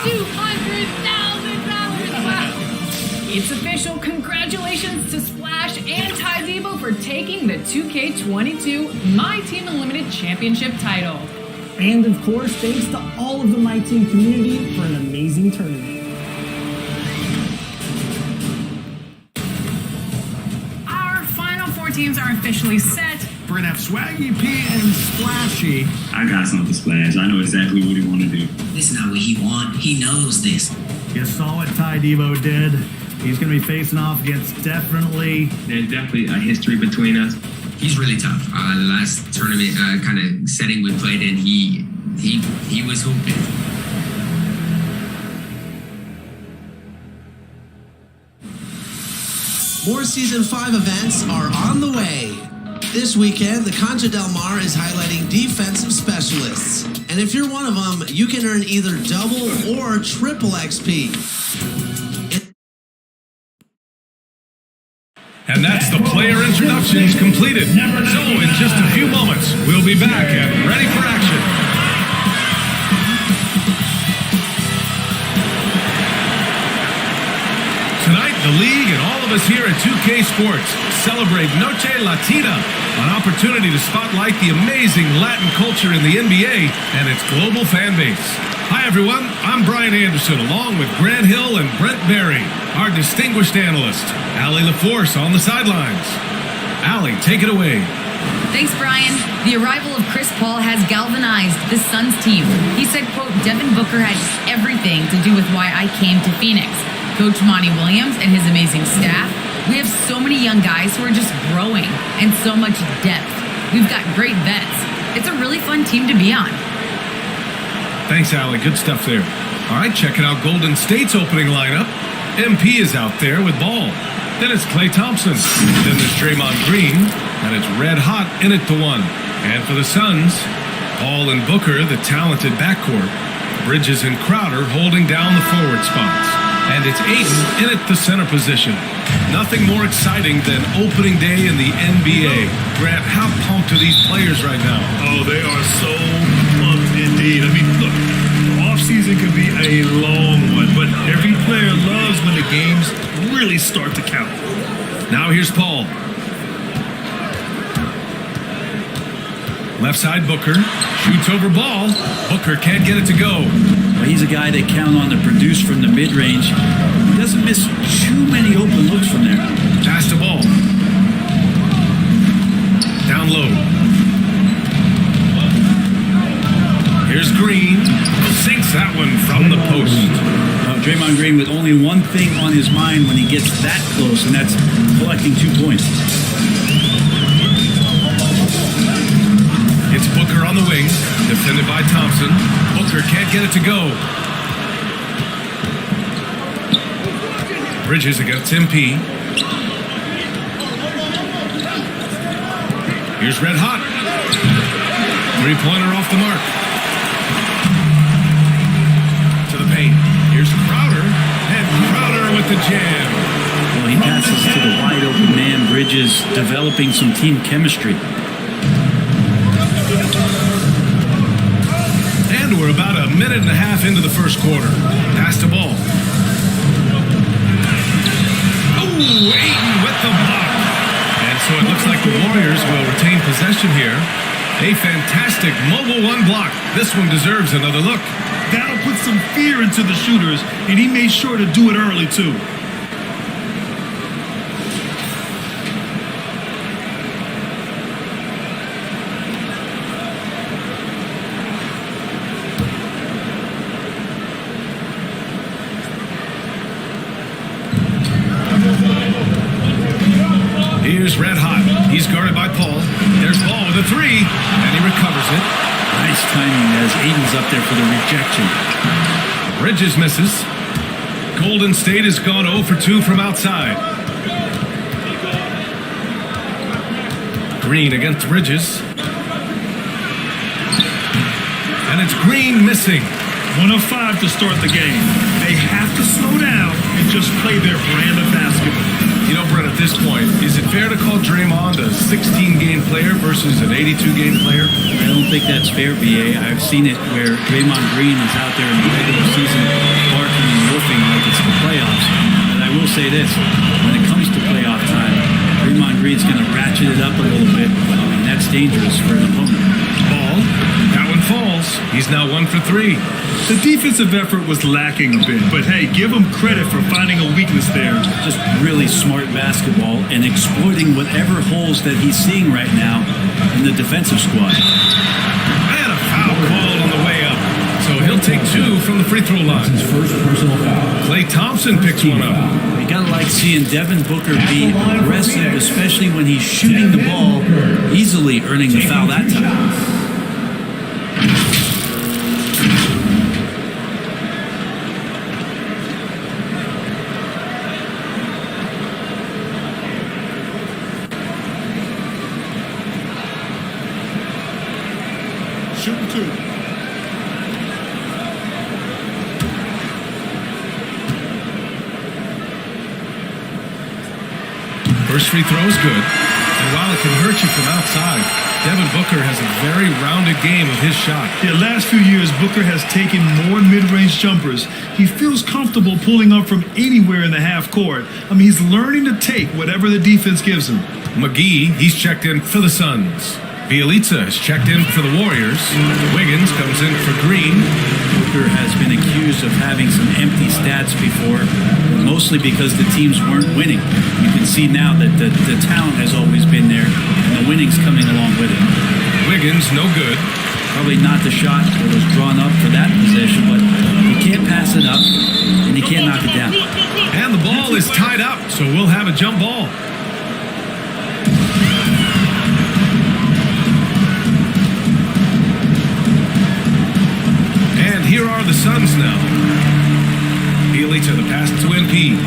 $200,000. Wow. It's official. Congratulations to Splash and Ty Debo for taking the 2K22 My Team Unlimited Championship title. And of course, thanks to all of the My Team community for an amazing tournament. Our final four teams are officially set. We're gonna have Swaggy P and Splashy. I got something to Splash. I know exactly what he want to do. This is not what he want. He knows this. You saw what Ty Debo did. He's gonna be facing off against There's definitely a history between us. He's really tough. The last tournament kind of setting we played in, he was hooping. More Season 5 events are on the way. This weekend, the Concha Del Mar is highlighting defensive specialists. And if you're one of them, you can earn either double or triple XP. And that's the player introductions completed. So in just a few moments, we'll be back and ready for action. Tonight, the league and all of us here at 2K Sports celebrate Noche Latina, an opportunity to spotlight the amazing Latin culture in the NBA and its global fan base. Hi everyone, I'm Brian Anderson along with Grant Hill and Brent Berry, our distinguished analyst. Allie LaForce on the sidelines. Allie, take it away. Thanks, Brian. The arrival of Chris Paul has galvanized the Suns team. He said, quote, Devin Booker had everything to do with why I came to Phoenix. Coach Monty Williams and his amazing staff. We have so many young guys who are just growing and so much depth. We've got great vets. It's a really fun team to be on. Thanks, Allie. Good stuff there. All right, checking out Golden State's opening lineup. MP is out there with ball. Then it's Klay Thompson. Then there's Draymond Green. And it's red hot in it to one. And for the Suns, Paul and Booker, the talented backcourt. Bridges and Crowder holding down the forward spots. And it's Ayton in at the center position. Nothing more exciting than opening day in the NBA. Grant, how pumped are these players right now? Oh, they are so pumped indeed. I mean, look, the offseason can be a long one, but every player loves when the games really start to count. Now here's Paul. Left side Booker. Shoots over ball. Booker can't get it to go. Well, he's a guy they count on to produce from the mid-range. He doesn't miss too many open looks from there. Pass the ball. Down low. Here's Green. Sinks that one from the post. Draymond Green with only one thing on his mind when he gets that close, and that's collecting 2 points. It's Booker on the wing, defended by Thompson. Booker can't get it to go. Bridges against MP. Here's Red Hot. Three-pointer off the mark. To the paint. Here's Crowder. And Crowder with the jam. Well, he passes to the wide-open man. Bridges developing some team chemistry. And we're about a minute and a half into the first quarter. Pass the ball. Oh, Ayton with the block. And so it looks like the Warriors will retain possession here. A fantastic mobile one block. This one deserves another look. That'll put some fear into the shooters, and he made sure to do it early, too. Here's Red Hot. He's guarded by Paul. There's Paul with a three, and he recovers it. Nice timing as Ayton's up there for the rejection. Bridges misses. Golden State has gone 0 for 2 from outside. Green against Bridges. And it's Green missing. 1 of 5 to start the game. They have to slow down and just play their brand of basketball. You know, Brent, at this point, is it fair to call Draymond a 16-game player versus an 82-game player? I don't think that's fair, BA. I've seen it where Draymond Green is out there in the regular season barking and wolfing like it's the playoffs. But I will say this, when it comes to playoff time, Draymond Green's going to ratchet it up a little bit, and that's dangerous for an opponent. Ball. That one falls. He's now 1 for 3. The defensive effort was lacking a bit, but hey, give him credit for finding a weakness there. Just really smart basketball and exploiting whatever holes that he's seeing right now in the defensive squad. And a foul called on the way up. So he'll take 2 from the free throw line. His first personal foul. Klay Thompson picks one up. You gotta like seeing Devin Booker be aggressive, especially when he's shooting the ball, easily earning the foul that time. Shooting 2. First free throw is good. And while it can hurt you from outside, Devin Booker has a very rounded game of his shot. Yeah, last few years, Booker has taken more mid-range jumpers. He feels comfortable pulling up from anywhere in the half court. I mean, he's learning to take whatever the defense gives him. McGee, he's checked in for the Suns. Bielitsa has checked in for the Warriors. Wiggins comes in for Green. Booker has been accused of having some empty stats before, mostly because the teams weren't winning. You can see now that the talent has always been there, and the winning's coming along with it. Wiggins, no good. Probably not the shot that was drawn up for that possession, but you can't pass it up, and you can't knock it down. And the ball is tied up, so we'll have a jump ball. Here are the Suns now. Bielitsa, the pass to NP.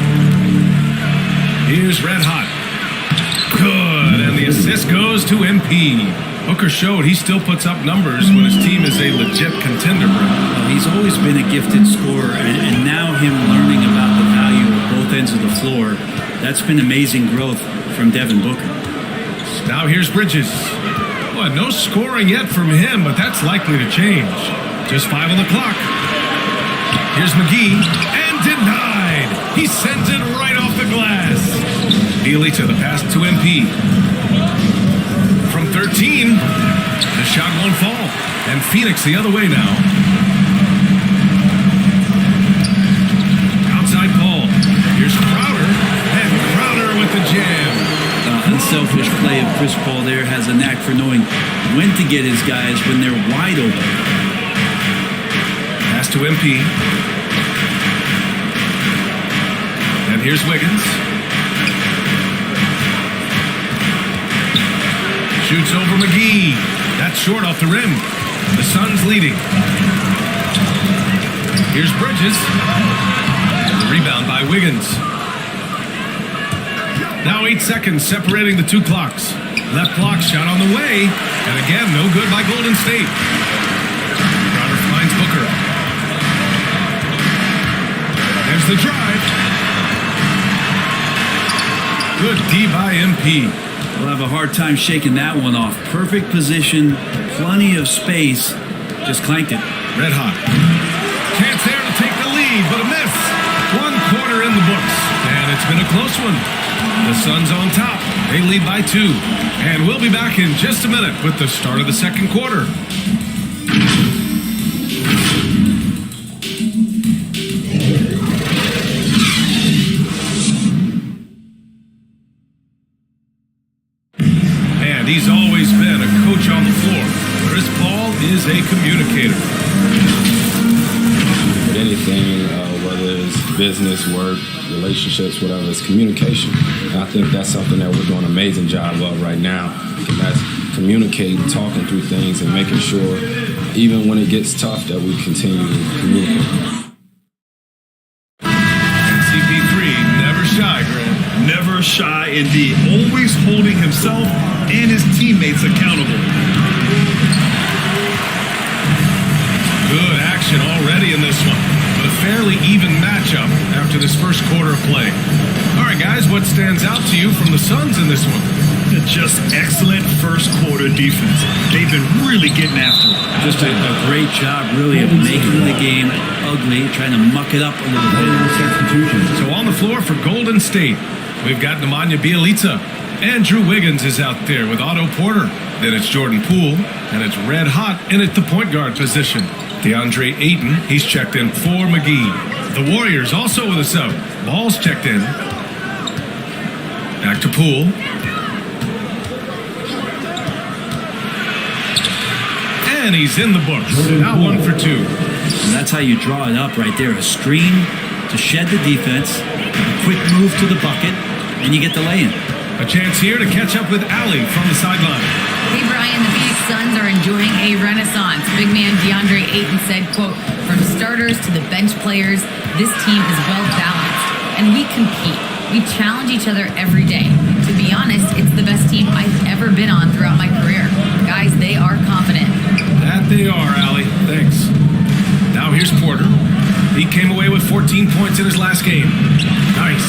Here's Red Hot. Good, and the assist goes to NP. Booker showed he still puts up numbers when his team is a legit contender. Well, he's always been a gifted scorer, and now him learning about the value of both ends of the floor, that's been amazing growth from Devin Booker. Now here's Bridges. Well, no scoring yet from him, but that's likely to change. Just 5 on the clock. Here's McGee, and denied. He sends it right off the glass. Bielitsa, the pass to MP. From 13, the shot won't fall. And Phoenix the other way now. Outside ball. Here's Crowder, and Crowder with the jam. Unselfish play of Chris Paul there has a knack for knowing when to get his guys when they're wide open. Pass to MP. And here's Wiggins. Shoots over McGee. That's short off the rim. The Suns leading. Here's Bridges. The rebound by Wiggins. Now 8 seconds separating the 2 clocks. Left block shot on the way. And again, no good by Golden State. Crowder finds Booker. There's the drive. Good D by MP. We'll have a hard time shaking that one off. Perfect position, plenty of space. Just clanked it. Red Hot. Chance there to take the lead, but a miss. 1 quarter in the books. And it's been a close one. The Suns on top. They lead by 2. And we'll be back in just a minute with the start of the second quarter. And he's always been a coach on the floor. Chris Paul is a communicator. With anything, whether it's business, work, relationships, whatever, it's communication. And I think that's something that we're doing an amazing job of right now. And that's communicating, talking through things, and making sure, even when it gets tough, that we continue to communicate. And CP3, never shy, Grant. Never shy indeed. Always holding himself and his teammates accountable. Good action already in this one, but a fairly even matchup after this first quarter of play. All right. right, guys, what stands out to you from the Suns in this one? Just excellent first quarter defense. They've been really getting after it. Just a great job, really, of making the game ugly, trying to muck it up a little bit. So on the floor for Golden State, we've got Nemanja Bjelica. Andrew Wiggins is out there with Otto Porter. Then it's Jordan Poole, and it's red hot in at the point guard position. DeAndre Ayton, he's checked in for McGee. The Warriors also with a sub. Ball's checked in. Back to Poole. And he's in the books. Now 1 for 2. And that's how you draw it up right there. A screen to shed the defense, a quick move to the bucket, and you get the lay-in. A chance here to catch up with Allie from the sideline. Hey, Brian, the Phoenix Suns are enjoying a renaissance. Big man DeAndre Ayton said, quote, from starters to the bench players, this team is well balanced, and we compete. We challenge each other every day. To be honest, it's the best team I've ever been on throughout my career. Guys, they are confident. That they are, Allie. Thanks. Now here's Porter. He came away with 14 points in his last game. Nice.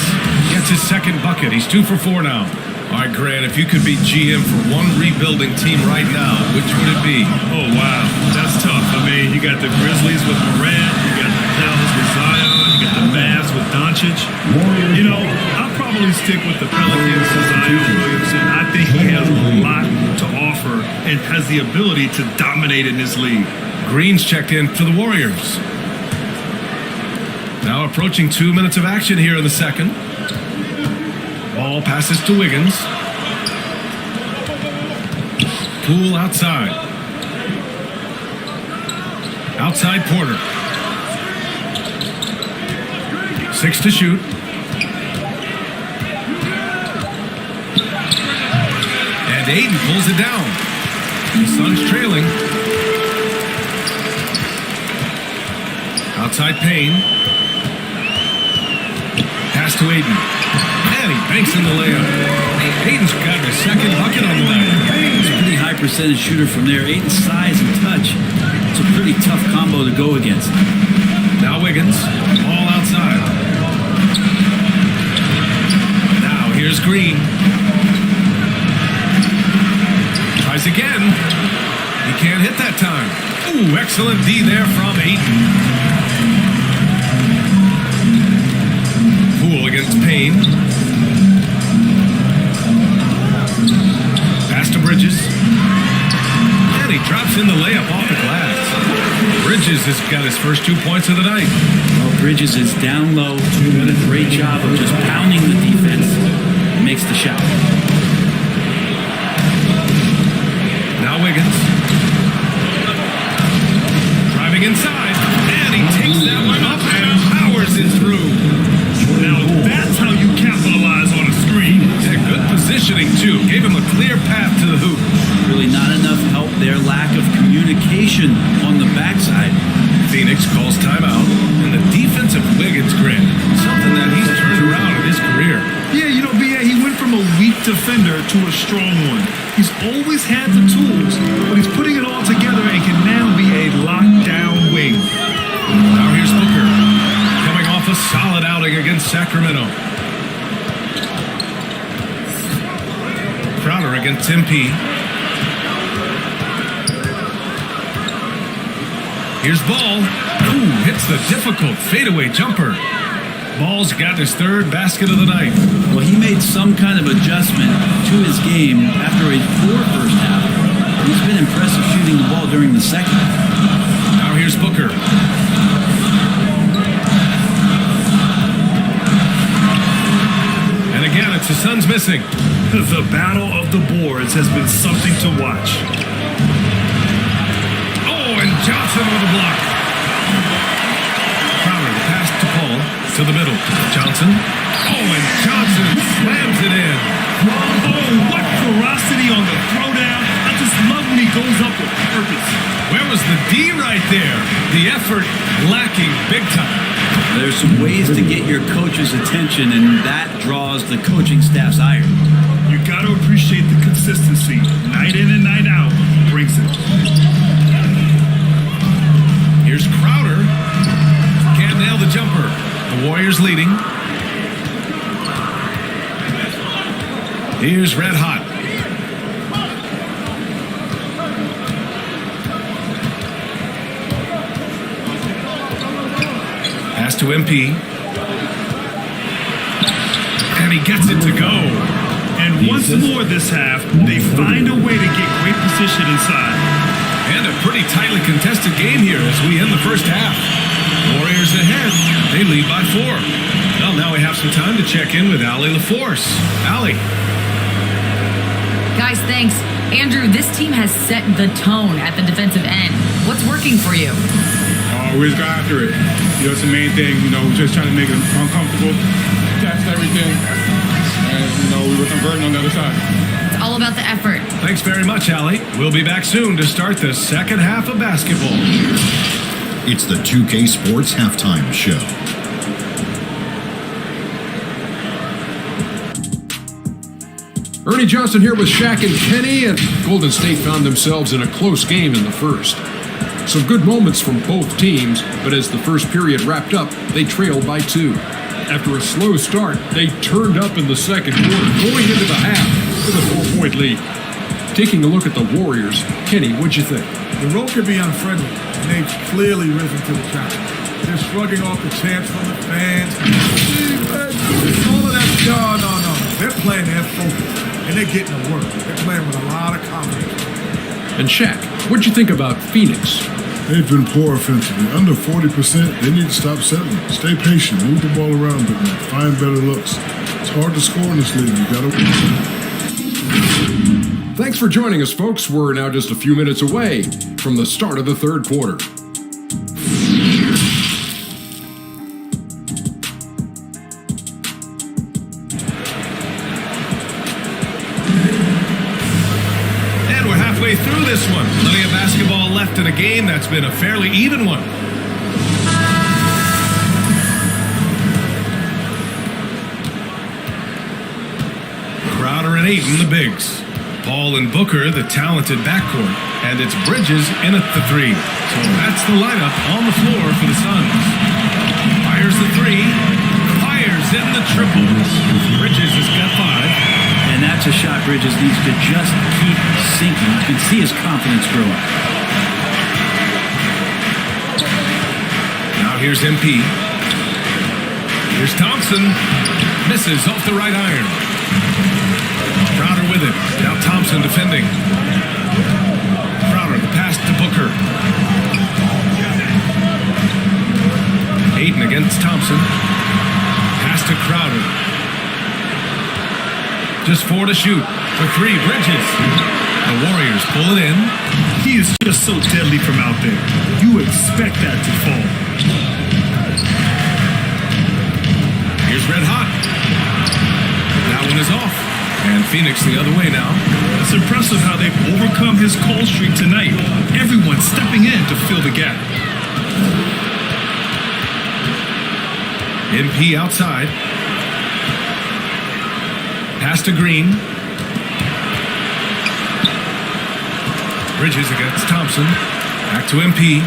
Gets his second bucket. He's 2 for 4 now. All right, Grant, if you could be GM for one rebuilding team right now, which would it be? Oh, wow. That's tough. I mean, you got the Grizzlies with Morant, you got the Pelicans with Zion, you got the Mavs with Doncic. You know, I'll probably stick with the Pelicans with Zion Williamson. I think he has a lot to offer and has the ability to dominate in this league. Green's checked in for the Warriors. Now approaching 2 minutes of action here in the second. Ball passes to Wiggins. Poole outside. Outside Porter. 6 to shoot. And Ayton pulls it down. The Suns trailing. Outside Payne. Pass to Ayton. And he banks in the layup. Ayton's got his second bucket on the night. He's a pretty high percentage shooter from there. Ayton's size and touch. It's a pretty tough combo to go against. Now Wiggins. Ball outside. Now here's Green. Tries again. He can't hit that time. Ooh, excellent D there from Ayton. Poole against Payne. Pass to Bridges. And he drops in the layup off the glass. Bridges has got his first 2 points of the night. Well, Bridges is down low, doing a great job of just pounding the defense. Makes the shot. Now Wiggins. Driving inside. And he takes that one up and powers it through. Now that's how you capitalize on a screen. Yeah, good positioning too. Gave him a clear path to the hoop. Really not enough help there. Lack of communication on the backside. Phoenix calls timeout. And the defensive Wiggins, Grant, something that he's turned around in his career. Yeah, you know, B.A., he went from a weak defender to a strong one. He's always had the tools, but he's putting it all together and can now be a lockdown wing. Now here's Booker, coming off a solid outing against Sacramento. Crowder against MP. Here's Ball. Ooh, hits the difficult fadeaway jumper. Ball's got his third basket of the night. Well, he made some kind of adjustment to his game after a poor first half. He's been impressive shooting the ball during the second. Now here's Booker. And again, it's the Suns missing. The battle of the boards has been something to watch. Oh, and Johnson with a block. Crowder, the pass to Paul. To the middle. Johnson. Oh, and Johnson slams it in. Oh, what ferocity on the throwdown. I just love when he goes up with purpose. Where was the D right there? The effort lacking big time. There's some ways to get your coach's attention, and that draws the coaching staff's ire. You got to appreciate the consistency. Night in and night out, he brings it. Here's Crowder. Can't nail the jumper. The Warriors leading. Here's Red Hot. Pass to MP. And he gets it to go. And once more this half, they find a way to get great position inside. And a pretty tightly contested game here as we end the first half. Warriors ahead. They lead by 4. Well, now we have some time to check in with Allie LaForce. Allie. Guys, thanks. Andrew, this team has set the tone at the defensive end. What's working for you? We just got after it. It's the main thing. Just trying to make it uncomfortable, test everything, and we were converting on the other side. It's all about the effort. Thanks very much, Allie. We'll be back soon to start the second half of basketball. It's the 2K Sports Halftime Show. Ernie Johnson here with Shaq and Kenny, and Golden State found themselves in a close game in the first. Some good moments from both teams, but as the first period wrapped up, they trailed by 2. After a slow start, they turned up in the second quarter, going into the half with a 4-point lead. Taking a look at the Warriors, Kenny, what'd you think? The road can be unfriendly, and they've clearly risen to the challenge. They're shrugging off the chants from the fans. All of that, no. They're playing their focus, and they're getting to work. They're playing with a lot of confidence. And Shaq, what'd you think about Phoenix? They've been poor offensively. Under 40%, they need to stop settling. Stay patient, move the ball around a bit more, find better looks. It's hard to score in this league. You gotta win. Thanks for joining us, folks. We're now just a few minutes away from the start of the third quarter. Through this one. Plenty of basketball left in a game that's been a fairly even one. Crowder and Ayton, the bigs. Paul and Booker, the talented backcourt. And it's Bridges in at the 3. So that's the lineup on the floor for the Suns. Fires the 3. Fires in the triple. Bridges has got 5. And that's a shot Bridges needs to just keep sinking. You can see his confidence growing. Now here's MP. Here's Thompson. Misses off the right iron. Crowder with it. Now Thompson defending. Crowder, the pass to Booker. Ayton against Thompson. Pass to Crowder. Just 4 to shoot. For 3, Bridges. The Warriors pull it in. He is just so deadly from out there. You expect that to fall. Here's Red Hot. That one is off. And Phoenix the other way now. It's impressive how they've overcome his cold streak tonight. Everyone stepping in to fill the gap. MP outside. Pass to Green. Bridges against Thompson. Back to MP.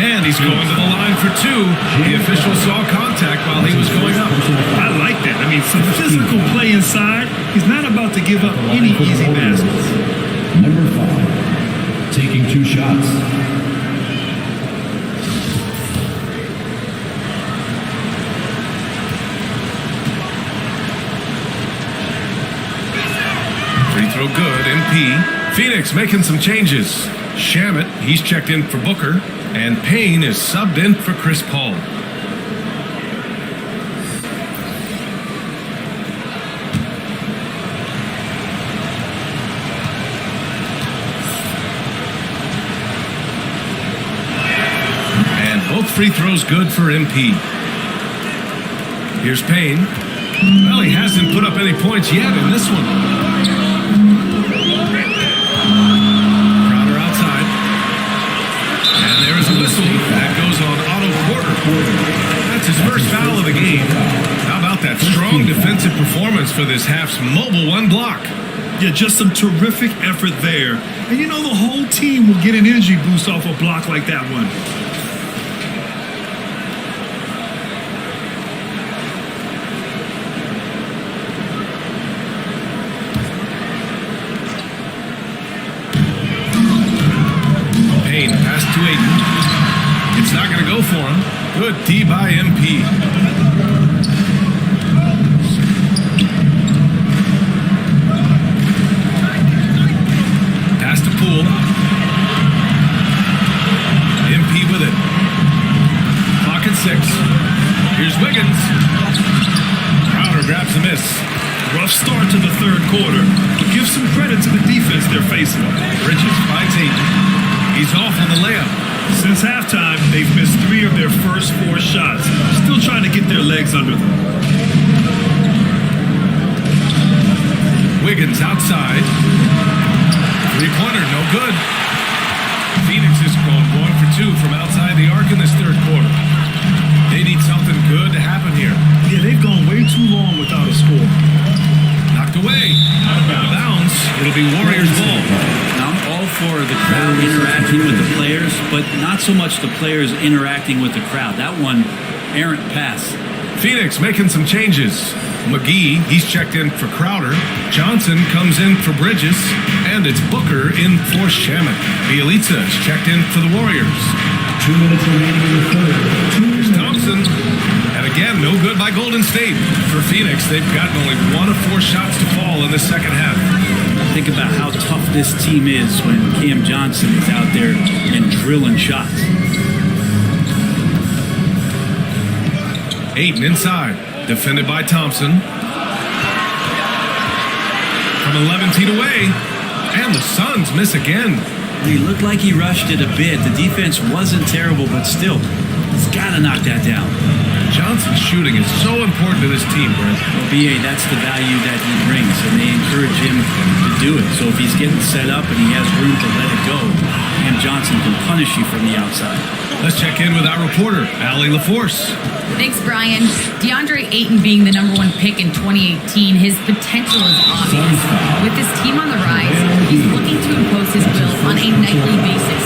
And he's going to the line for 2. The official saw contact while he was going up. I like that. I mean, some physical play inside. He's not about to give up any easy baskets. Number 5, taking 2 shots. Free throw good, MP. Phoenix making some changes. Shamet, he's checked in for Booker. And Payne is subbed in for Chris Paul. And both free throws good for MP. Here's Payne. Well, he hasn't put up any points yet in this one. That goes on Otto Porter. That's his first foul of the game. How about that strong defensive performance for this half's mobile 1 block? Yeah, just some terrific effort there. And the whole team will get an energy boost off a block like that one. for him. Good D by MP. Pass to Poole. MP with it. Clock at 6. Here's Wiggins. Crowder grabs the miss. Rough start to the third quarter, but give some credit to the defense they're facing. Bridges finds Ayton. He's off on the layup. Since halftime, they've missed 3 of their first 4 shots. Still trying to get their legs under them. Wiggins outside. Three-pointer, no good. Phoenix is going 1 for 2 from outside the arc in this third quarter. They need something good to happen here. Yeah, they've gone way too long without a score. Knocked away. Out of bounds. It'll be Warriors ball. Now, I'm all for the crowd interacting with the players, but not so much the players interacting with the crowd. That one, errant pass. Phoenix making some changes. McGee, he's checked in for Crowder. Johnson comes in for Bridges. And it's Booker in for Shamet. Bielitsa is checked in for the Warriors. 2 minutes remaining in the third. Here's Thompson. And again, no good by Golden State. For Phoenix, they've gotten only 1 of 4 shots to fall in the second half. Think about how tough this team is when Cam Johnson is out there and drilling shots. Ayton inside. Defended by Thompson. From 11 feet away. And the Suns miss again. He looked like he rushed it a bit. The defense wasn't terrible, but still, he's got to knock that down. Johnson's shooting is so important to this team, Brent. Well, B.A., that's the value that he brings, and they encourage him to do it. So if he's getting set up and he has room to let it go, Cam Johnson can punish you from the outside. Let's check in with our reporter, Allie LaForce. Thanks, Brian. DeAndre Ayton being the #1 pick in 2018, his potential is obvious. With his team on the rise, he's looking to impose his will on a nightly basis.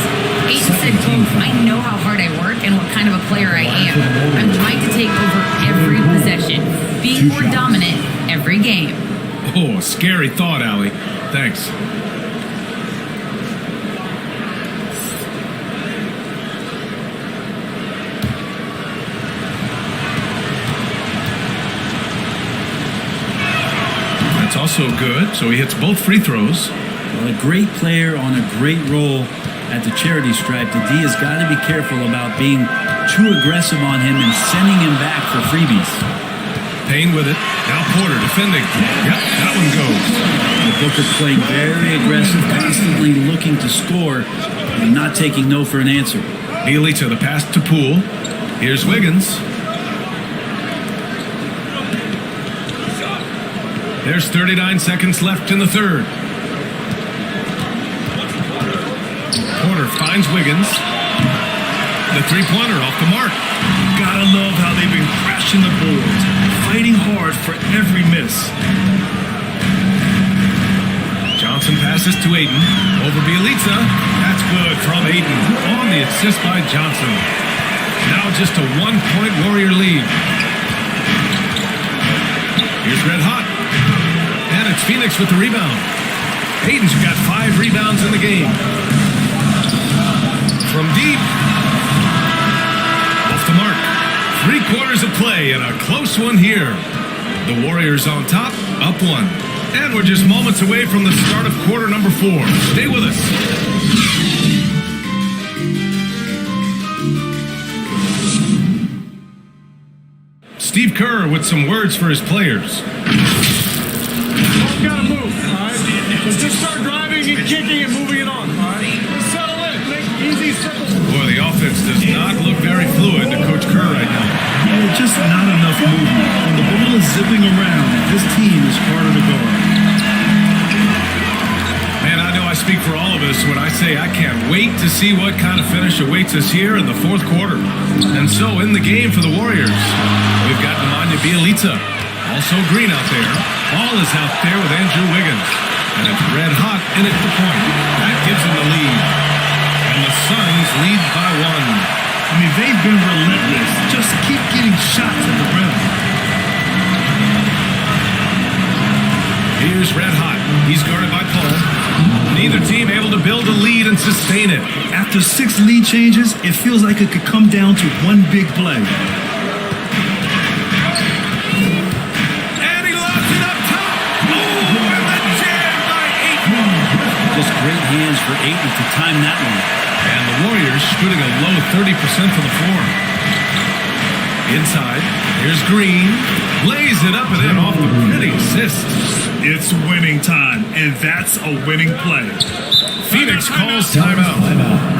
Ayton said, quote, "I know how hard I work and what kind of a player I am. I'm trying to take over every possession, being more dominant every game." Oh, scary thought, Allie. Thanks. That's also good, so he hits both free throws. Well, a great player on a great role at the charity stripe. The D has got to be careful about being too aggressive on him and sending him back for freebies. Payne with it. Now Porter defending. Yep, that one goes. Booker playing very aggressive, constantly looking to score and not taking no for an answer. Bielitsa, the pass to Poole. Here's Wiggins. There's 39 seconds left in the third. Porter finds Wiggins. The three-pointer off the mark. Gotta love how they've been crashing the boards, fighting hard for every miss. Johnson passes to Ayton. Over Bielitsa. That's good from Ayton. On the assist by Johnson. Now just a 1-point Warrior lead. Here's Red Hot. And it's Phoenix with the rebound. Ayton's got 5 rebounds in the game. From deep. Off the mark. 3 quarters of play and a close one here. The Warriors on top, up 1. And we're just moments away from the start of quarter number 4. Stay with us. Steve Kerr with some words for his players. Got to move, all right? Let's just start driving and kicking and moving it on, all right? Let's settle in. Make easy, simple. Boy, the offense does not look very fluid to Coach Kerr right now. Yeah, just not enough movement. When the ball is zipping around, this team is harder to guard. Man, I know I speak for all of us when I say I can't wait to see what kind of finish awaits us here in the fourth quarter. And so in the game for the Warriors, we've got Nemanja Bielitsa. Also Green out there. Ball is out there with Andrew Wiggins. And it's Red Hot in at the point. That gives them the lead. And the Suns lead by 1. I mean, they've been relentless. Just keep getting shots at the rim. Here's Red Hot. He's guarded by Paul. Neither team able to build a lead and sustain it. After 6 lead changes, it feels like it could come down to one big play. And he lost it up top. Oh, and the jam by Ayton. Just great hands for Ayton to time that one. And the Warriors shooting a low 30% from the floor. Inside, here's Green. Lays it up and in off the pretty assist. It's winning time, and that's a winning play. Phoenix calls timeout.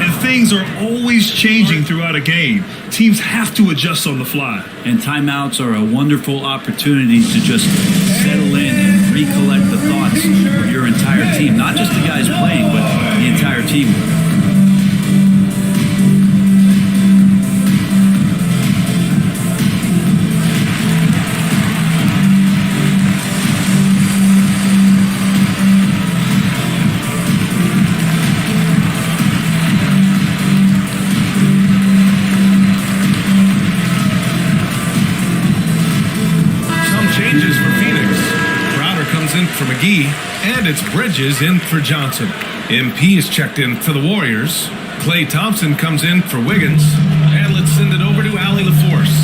And things are always changing throughout a game. Teams have to adjust on the fly. And timeouts are a wonderful opportunity to just settle in and recollect the thoughts of your entire team. Not just the guys playing, but the entire team. For McGee, and it's Bridges in for Johnson. MP is checked in for the Warriors. Klay Thompson comes in for Wiggins. And let's send it over to Allie LaForce.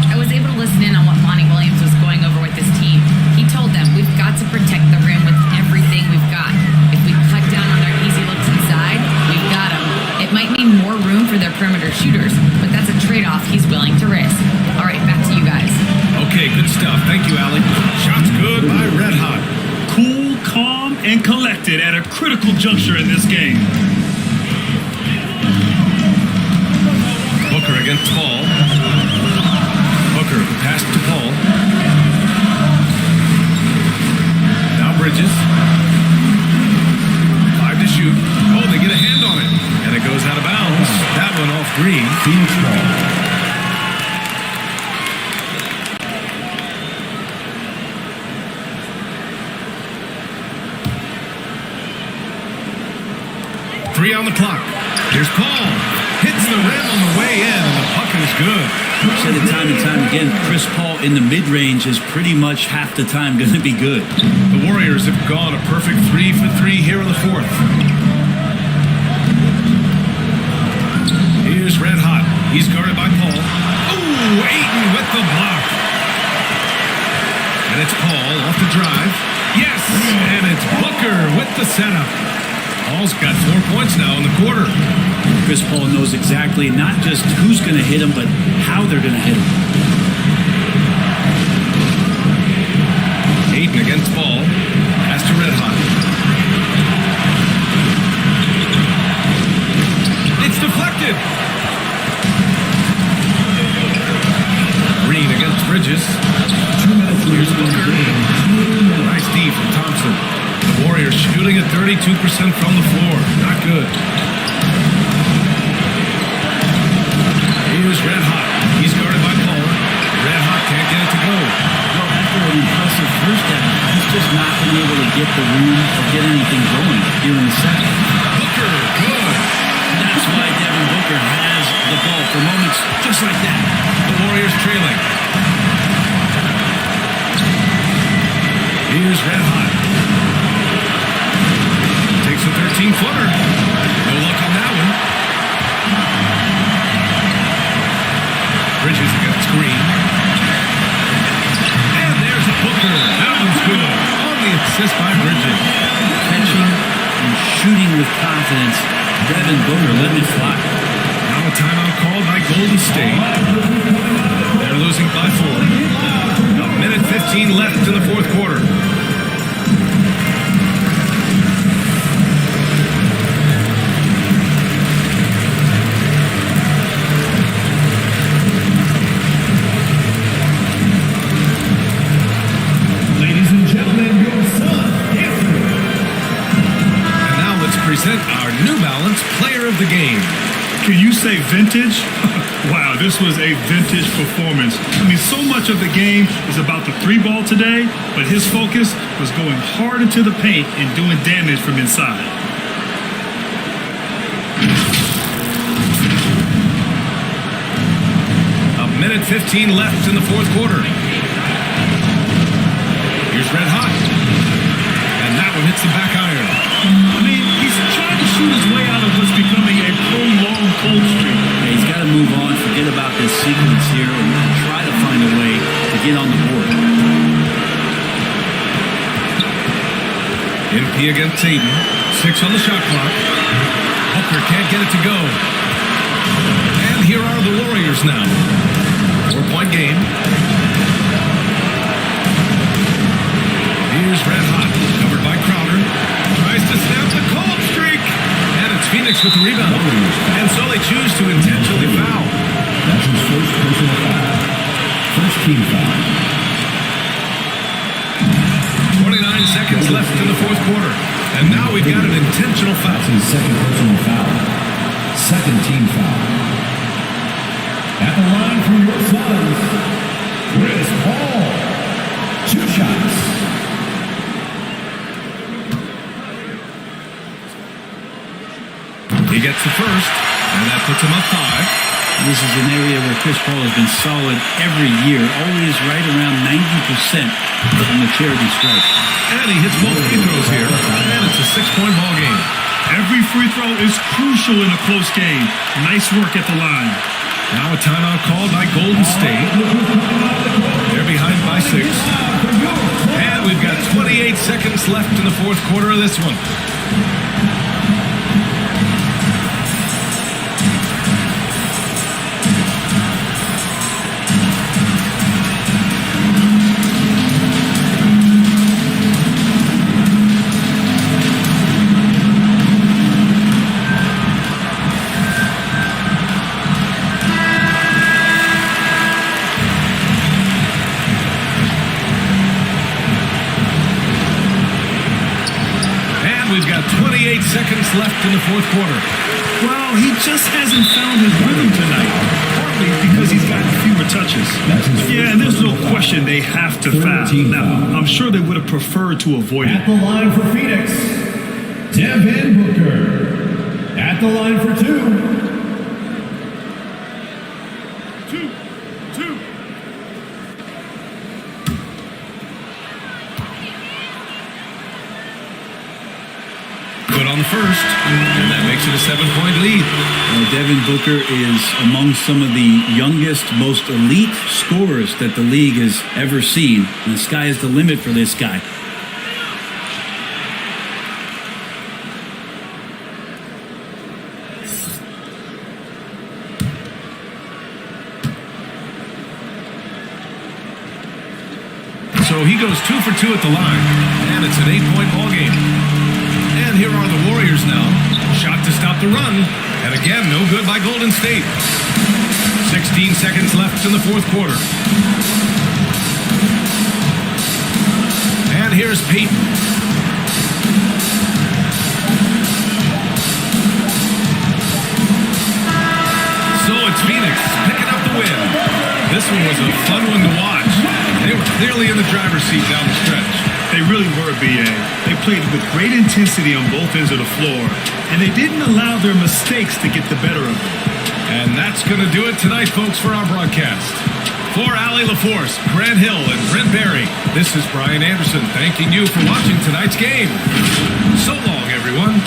I was able to listen in on what Monty Williams was going over with this team. He told them, we've got to protect the rim with everything we've got. If we cut down on their easy looks inside, we've got them. It might mean more room for their perimeter shooters, but that's a trade-off he's willing to risk. All right, back to you guys. Okay, good stuff. Thank you, Allie. Shots good by Red Hot. Cool, calm, and collected at a critical juncture in this game. Booker against Paul. Booker, pass to Paul. Now Bridges. 5 to shoot. Oh, they get a hand on it. And it goes out of bounds. That one off Green. Phoenix ball. Three on the clock. Here's Paul. Hits the rim on the way in, and the puck is good. I've said it time and time again, Chris Paul in the mid-range is pretty much half the time going to be good. The Warriors have gone a perfect 3 for 3 here in the fourth. Here's Red Hot. He's guarded by Paul. Oh, Ayton with the block. And it's Paul off the drive. Yes, and it's Booker with the setup. Paul's got 4 points now in the quarter. Chris Paul knows exactly not just who's going to hit him, but how they're going to hit him. Ayton against Paul. Pass to Red Hot. It's deflected. Green against Bridges. 2 minutes. Here's Booker. Nice D from Thompson. The Warriors shooting at 32% from the floor. Not good. Here's Red Hot. He's guarded by Paul. Red Hot can't get it to go. Well, after an impressive first half, he's just not been able to get the room or get anything going here in the second. Booker, good. That's why Devin Booker has the ball for moments just like that. The Warriors trailing. Here's Red Hot. Takes a 13-footer. No luck on that one. Bridges against Green. And there's a Booker. That one's good. On the assist by Bridges. Catching and shooting with confidence. Devin Booker letting it fly. Now a timeout called by Golden State. They're losing by 4. A minute 15 left in the fourth quarter. Present our New Balance Player of the Game. Can you say vintage? Wow, this was a vintage performance. I mean, so much of the game is about the 3-ball today, but his focus was going hard into the paint and doing damage from inside. A minute 15 left in the fourth quarter. Here's Red Hot. And that one hits the back iron. I mean, shoot his way out of what's becoming a prolonged cold streak. Yeah, he's got to move on, forget about this sequence here, and try to find a way to get on the board. MP against Tatum. 6 on the shot clock. Booker can't get it to go. And here are the Warriors now. 4-point game. Here's Red Hot, covered by Crowder. Tries to snap the cold streak. And it's Phoenix with the rebound. And so they choose to intentionally foul. That's his first personal foul. First team foul. 29 seconds left in the fourth quarter. And now we've got an intentional foul. That's his second personal foul. Second team foul. At the line for your Suns, Chris Paul. 2 shots. He gets the first, and that puts him up 5. This is an area where Chris Paul has been solid every year, always right around 90% from the charity stripe. And he hits both free throws here, and it's a 6-point ball game. Every free throw is crucial in a close game. Nice work at the line. Now a timeout called by Golden State. They're behind by 6. And we've got 28 seconds left in the fourth quarter of this one. We've got 28 seconds left in the fourth quarter. Well, he just hasn't found his rhythm tonight. Partly because he's gotten fewer touches. Yeah, and there's no question they have to foul. Now, I'm sure they would have preferred to avoid it. At the line for Phoenix, Devin Booker. At the line for 2. Good on the first, and that makes it a 7-point lead. Devin Booker is among some of the youngest, most elite scorers that the league has ever seen. And the sky is the limit for this guy. So he goes 2 for 2 at the line, and it's an 8-point ball game. And here are the Warriors now. Shot to stop the run. And again, no good by Golden State. 16 seconds left in the fourth quarter. And here's Peyton. So it's Phoenix picking up the win. This one was a fun one to watch. They were clearly in the driver's seat down the stretch. They really were, B.A. They played with great intensity on both ends of the floor, and they didn't allow their mistakes to get the better of them. And that's going to do it tonight, folks, for our broadcast. For Allie LaForce, Grant Hill, and Brent Barry, this is Brian Anderson thanking you for watching tonight's game. So long, everyone.